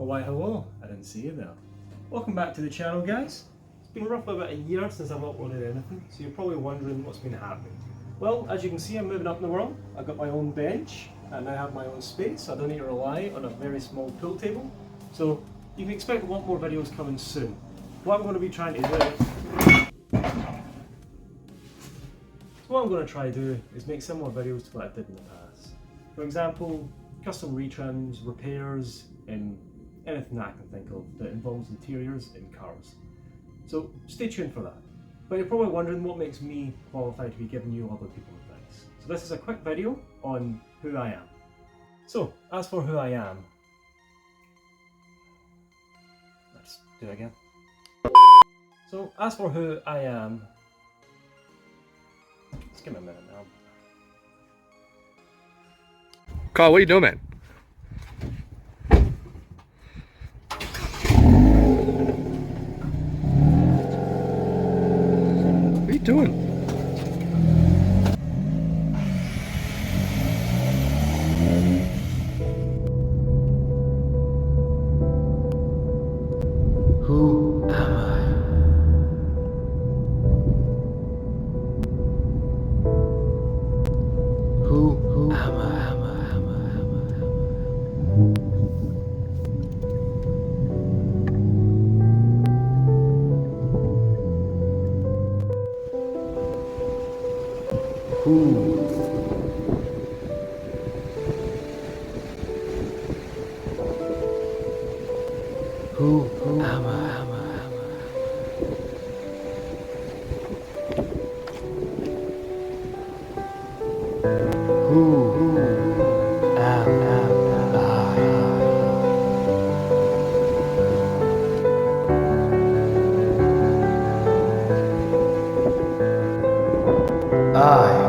Oh why hello, I didn't see you there. Welcome back to the channel guys. It's been roughly about a year since I've uploaded anything, so you're probably wondering what's been happening. Well, as you can see, I'm moving up in the world. I've got my own bench and I have my own space. I don't need to rely on a very small pool table. So you can expect a lot more videos coming soon. What I'm going to be trying to do is make similar videos to what I did in the past. For example, custom retrims, repairs, and anything that I can think of that involves interiors in cars. So stay tuned for that. But you're probably wondering what makes me qualified to be giving you other people advice. So this is a quick video on who I am. So as for who I am, let's do it again. So as for who I am, just give me a minute now. Carl, what are you doing, man? What are you doing? Who am I? Who am I? Who am I? Who am I?